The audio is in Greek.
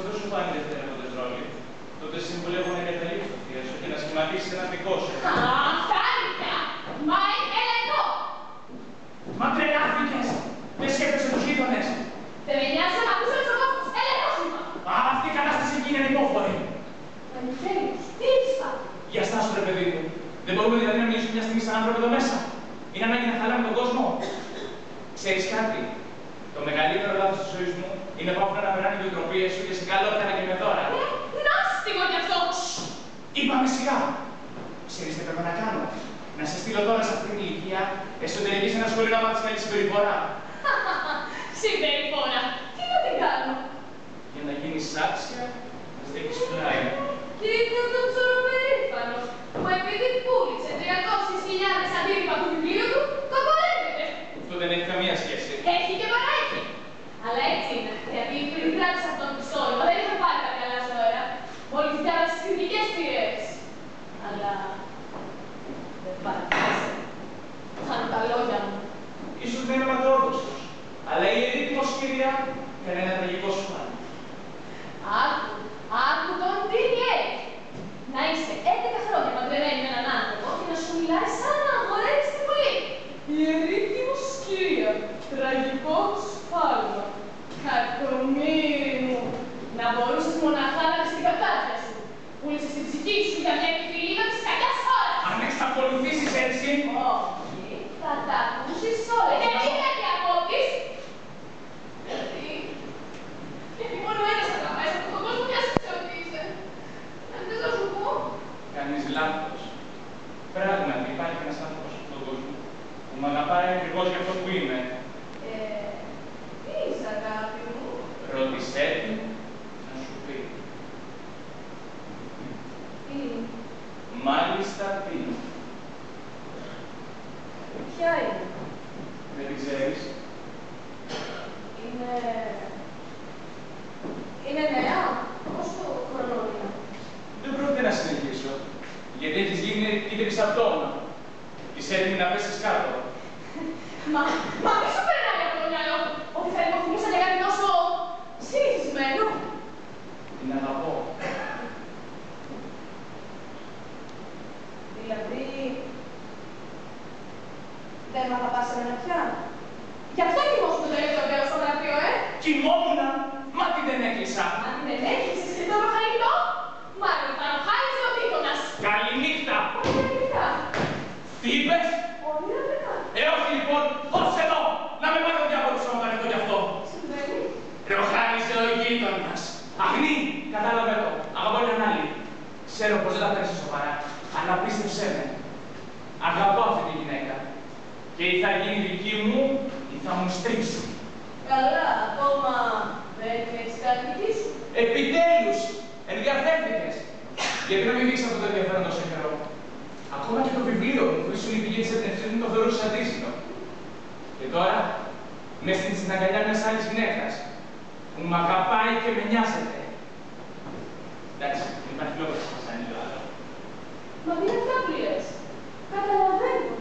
δεν σου πάνε δευτερεύοντες ρόλοι, τότε συμβουλεύω να εγκαταλείψεις το θεία σου και να σχηματίσεις ένα δικό σου. Α, φτάνει πια! Μάικ, έλα εδώ! Μα τρελάθηκες! Δεν σκέφτεσαι τους γείτονες! Δεν με νοιάζει να ακούσω τους οδόφους! Έλα εδώ σου είπα! Α, αυτή η κατάσταση εκεί είναι υπόφορη! Πανηγέλιος, τι έχεις πάθει? Για στάσου ρε παιδί μου. Δεν μπορούμε δηλαδή να μιλήσουμε μια στιγμή σαν άνθρωποι εδώ μέσα. Είναι ανάγκη να χαλάμε τον κόσμο. Ξέρεις κάτι? Το μεγαλύτερο λάθος της ζωής μου είναι πάω να περνάνε οι ιδιοτροπίες σου και σε καλό έκανα και με δώρα. Νόστιμο κι αυτό! Είπαμε σιγά. Ξέρεις τι πρέπει να κάνω? Να σε στείλω τώρα σε αυτήν την ηλικία εσωτερική σε ένα σχολείο να μάθεις καλή συμπεριφορά. Συμπεριφορά! Τι να την κάνω? Για να γίνεις άξια, να στέκεις πλάι. Κοίτα τον ψωροπερήφανος. Μα επειδή πούλησε 300.000 αντίτυπα του βιβλίου του, το παλεύεται. Αυτό δεν έχει καμία σχέση. Έχει και παραέχει. Αλλά έτσι είναι. Γιατί πριν γράψει αυτό το πιστόλιο, δεν είχε πάρει τα καλά ζωέρα. Μόλις διάβασε τις κριτικές πυρές. Αλλά δεν παρακολουθήσε. Θα είναι τα λόγια μου. Ίσως δεν είναι ματαιόδοξος, αλλά η ερήτημος κυρία έκανε ένα τραγικό σφάλμα. Άκου τον τι έχει. Να είσαι 11 χρόνια παντρεμένη με έναν άνθρωπο και να σου μιλάει σαν να αγορεύεις την πολύ. Η ερήτημος κυρία. Τραγικό σφάλμα. Κακομοίρη μου. Να μπορούσες μοναχά να δεις την κατάδια σου. Πούλησες την ψυχή σου για μια επιφυλίδα της κακιάς ώρας. Αν εξακολουθήσεις έτσι... Όχι, θα τα ακούσεις όλα. Γιατί να διακόπτεις? Γιατί μόνο ένας θα τα πάει σε αυτόν τον κόσμο και ας σε ό,τι είσαι. Αν θες να σου πω. Κάνεις λάθος. Πράγματι υπάρχει ένας άνθρωπος σε αυτόν τον κόσμο που με αγαπάει ακριβώς για αυτό που είμαι. Τι είσαι αγάπη μου? Ρώτησέ την να σου πει. Τι? Μάλιστα τι. Ποια είναι? Δεν την ξέρεις? Είναι νέα. Πόσο χρόνο είναι? Δεν πρόκειται να συνεχίσω. Γιατί έχεις γίνει είτε πισαπτώνα. Είσαι έτοιμη να πέσεις κάτω. Μα μη σου περνάει από το μυαλό ότι θα υποθυμούσα για κάτι τόσο συνηθισμένο. Την αγαπώ. Δηλαδή, δεν μ' αγαπάς εμένα πια. Γι' αυτό κοιμώσου το τελευταίο καιρό στο γραφείο, Κοιμόμουνα! Μα τι δεν έκλεισα! Αν την ενέχεσες και το προχωρητό, μάλλον θα ροχάλιζε ο γείτονας. Καληνύχτα! Καληνύχτα. Τι είπες? Όνειρα δεν κάνω. Όχι λοιπόν, ως εδώ! Να με πάρει ο διάβολος να κάνει το κι αυτό! Συμβαίνει. Ροχάλιζε ο γείτονας! Αγνή! Κατάλαβε το. Αγαπώ έναν άλλη. Ξέρω πως δεν τα παίρνεις σοβαρά, αλλά πίστεψέ με. Αγαπώ αυτή τη γυναίκα. Και ή θα γίνει δική μου, ή θα μου στρίψει. Καλά, ακόμα δεν έχεις κάτι δική σου. Επιτέλους! Ενδιαφέρθηκες! Γιατί να μην δείξεις αυτό το ενδιαφέρον τόσο καιρό? Ακόμα και το βιβλίο μου που ήσουν η πηγή της εμπνευσής μου το θεωρούσες αντίστοιχο. Και τώρα, μες στην αγκαλιά μιας άλλης γυναίκας, που μ' αγαπάει και με νοιάζεται. Εντάξει, δεν υπάρχει λόγος να σας ανήκω άλλο. Μα τι είναι αυτά που λες? Καταλαβαίνω.